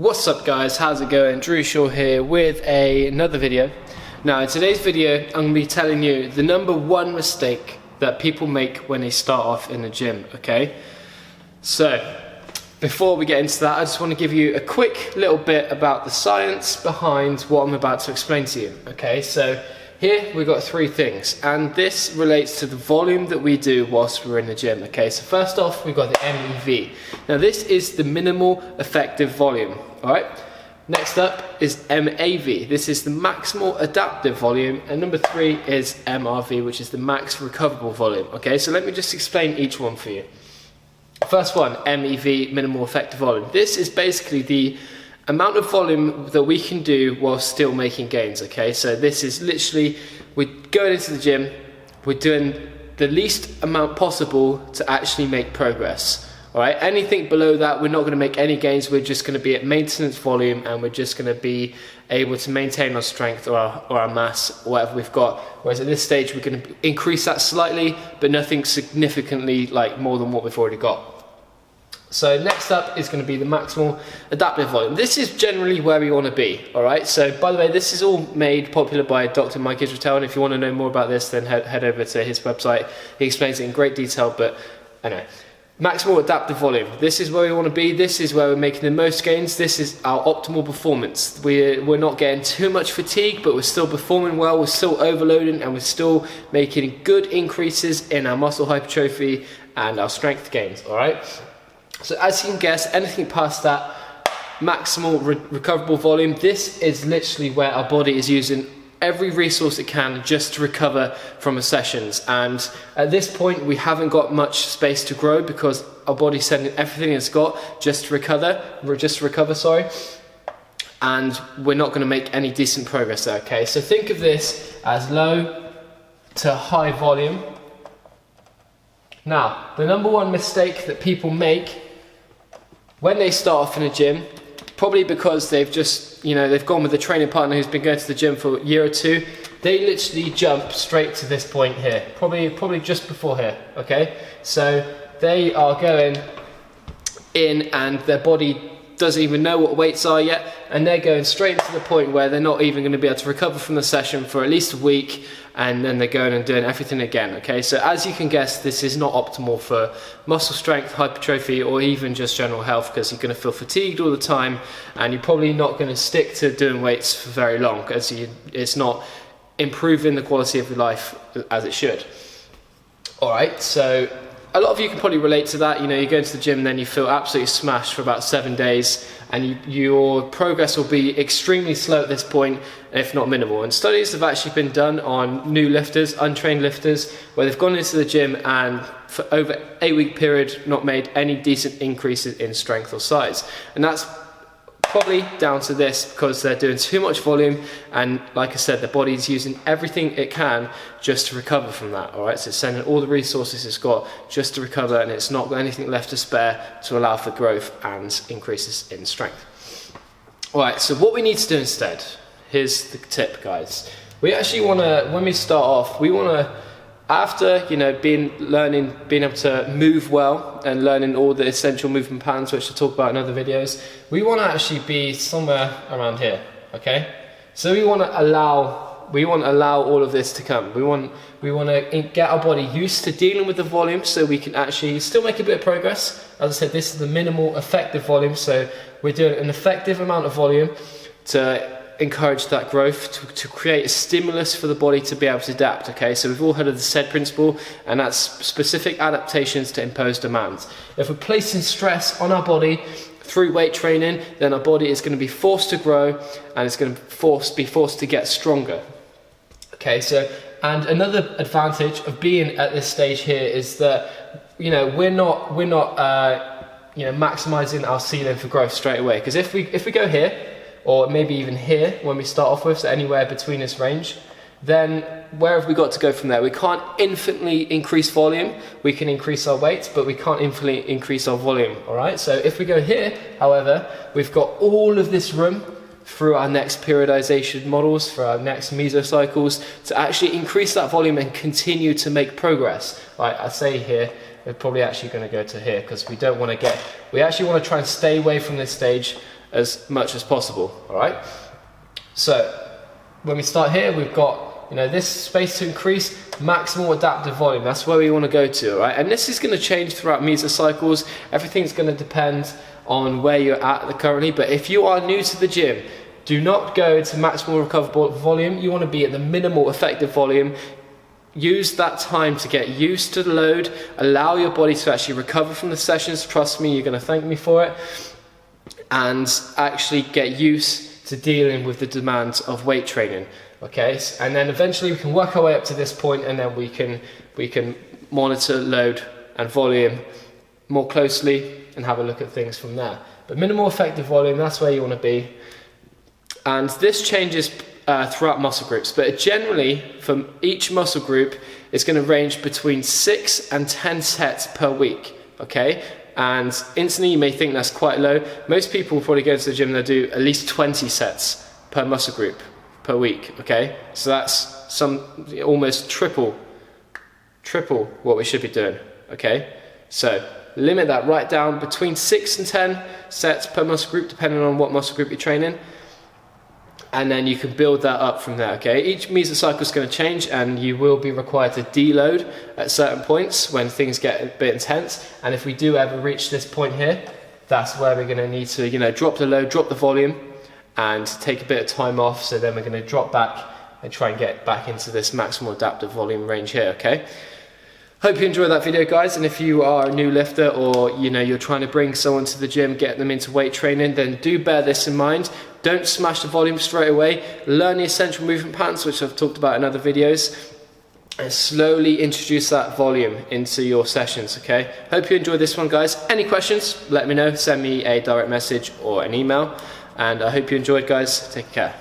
What's up guys, how's it going? Drew Shaw here with another video. Now in today's video I'm going to be telling you the number one mistake that people make when they start off in the gym, okay? So before we get into that, I just want to give you a quick little bit about the science behind what I'm about to explain to you, okay? So here we've got three things, and this relates to the volume that we do whilst we're in the gym, okay? So first off, we've got the MEV. Now this is the minimal effective volume, all right? Next up is MAV. This is the maximal adaptive volume, and number three is MRV, which is the max recoverable volume, okay? So let me just explain each one for you. First one, MEV, minimal effective volume. This is basically the amount of volume that we can do while still making gains, okay? So this is literally, we're going into the gym, we're doing the least amount possible to actually make progress, all right? Anything below that, we're not gonna make any gains, we're just gonna be at maintenance volume, and we're just gonna be able to maintain our strength or our mass, or whatever we've got. Whereas at this stage, we're gonna increase that slightly, but nothing significantly like more than what we've already got. So next up is going to be the maximal adaptive volume. This is generally where we want to be, all right? So by the way, this is all made popular by Dr. Mike Israel, and if you want to know more about this, then head over to his website. He explains it in great detail, but anyway. Maximal adaptive volume. This is where we want to be. This is where we're making the most gains. This is our optimal performance. We're not getting too much fatigue, but we're still performing well. We're still overloading, and we're still making good increases in our muscle hypertrophy and our strength gains, all right? So as you can guess, anything past that maximal recoverable volume, this is literally where our body is using every resource it can just to recover from the sessions. And at this point, we haven't got much space to grow because our body's sending everything it's got just to recover, and we're not going to make any decent progress there, okay? So think of this as low to high volume. Now, the number one mistake that people make when they start off in a gym, probably because they've just, they've gone with a training partner who's been going to the gym for a year or two, they literally jump straight to this point here, probably just before here, okay? So they are going in and their body doesn't even know what weights are yet, and they're going straight to the point where they're not even going to be able to recover from the session for at least a week, and then they're going and doing everything again, okay? So as you can guess, this is not optimal for muscle strength, hypertrophy, or even just general health, because you're going to feel fatigued all the time, and you're probably not going to stick to doing weights for very long, because it's not improving the quality of your life as it should. All right, so a lot of you can probably relate to that. You go into the gym and then you feel absolutely smashed for about 7 days, and your progress will be extremely slow at this point, if not minimal. And studies have actually been done on new lifters, untrained lifters, where they've gone into the gym and for over 8-week period not made any decent increases in strength or size. And that's probably down to this, because they're doing too much volume, and like I said, the body's using everything it can just to recover from that, all right? So it's sending all the resources it's got just to recover, and it's not got anything left to spare to allow for growth and increases in strength. All right, so what we need to do instead, here's the tip, guys. We actually want to, when we start off, we want to, after being able to move well and learning all the essential movement patterns, which I'll talk about in other videos, we want to actually be somewhere around here, okay? So we want to allow all of this to come. We want to get our body used to dealing with the volume, so we can actually still make a bit of progress. As I said, this is the minimal effective volume, so we're doing an effective amount of volume to encourage that growth, to create a stimulus for the body to be able to adapt, okay? So we've all heard of the SAID principle, and that's specific adaptations to imposed demands. If we're placing stress on our body through weight training, then our body is going to be forced to grow, and it's going to be forced to get stronger. Okay, so, and another advantage of being at this stage here is that, we're not maximizing our ceiling for growth straight away. Because if we go here, or maybe even here when we start off with, so anywhere between this range, then where have we got to go from there? We can't infinitely increase volume. We can increase our weight, but we can't infinitely increase our volume, all right? So if we go here, however, we've got all of this room through our next periodization models, for our next mesocycles, to actually increase that volume and continue to make progress. Like I say here, we're probably actually going to go to here, because we don't want to we actually want to try and stay away from this stage as much as possible, all right? So when we start here, we've got, you know, this space to increase maximal adaptive volume. That's where we want to go to, all right? And this is going to change throughout mesocycles. Everything's going to depend on where you're at currently, but if you are new to the gym, do not go to maximal recoverable volume. You want to be at the minimal effective volume. Use that time to get used to the load, allow your body to actually recover from the sessions. Trust me, you're going to thank me for it, and actually get used to dealing with the demands of weight training. Okay, and then eventually we can work our way up to this point, and then we can monitor load and volume more closely and have a look at things from there. But minimal effective volume, that's where you want to be. And this changes throughout muscle groups, but generally from each muscle group it's going to range between 6 and 10 sets per week, okay? And instantly you may think that's quite low. Most people will probably go to the gym and they'll do at least 20 sets per muscle group per week, okay? So that's almost triple what we should be doing, okay? So limit that right down between 6 and 10 sets per muscle group, depending on what muscle group you're training. And then you can build that up from there, okay? Each mesocycle is going to change, and you will be required to deload at certain points when things get a bit intense. And if we do ever reach this point here, that's where we're going to need to, you know, drop the load, drop the volume, and take a bit of time off. So then we're going to drop back and try and get back into this maximal adaptive volume range here, okay? Hope you enjoyed that video, guys, and if you are a new lifter, or you know, you're trying to bring someone to the gym, get them into weight training, then do bear this in mind. Don't smash the volume straight away. Learn the essential movement patterns, which I've talked about in other videos, and slowly introduce that volume into your sessions, okay? Hope you enjoyed this one, guys. Any questions, let me know. Send me a direct message or an email, and I hope you enjoyed, guys. Take care.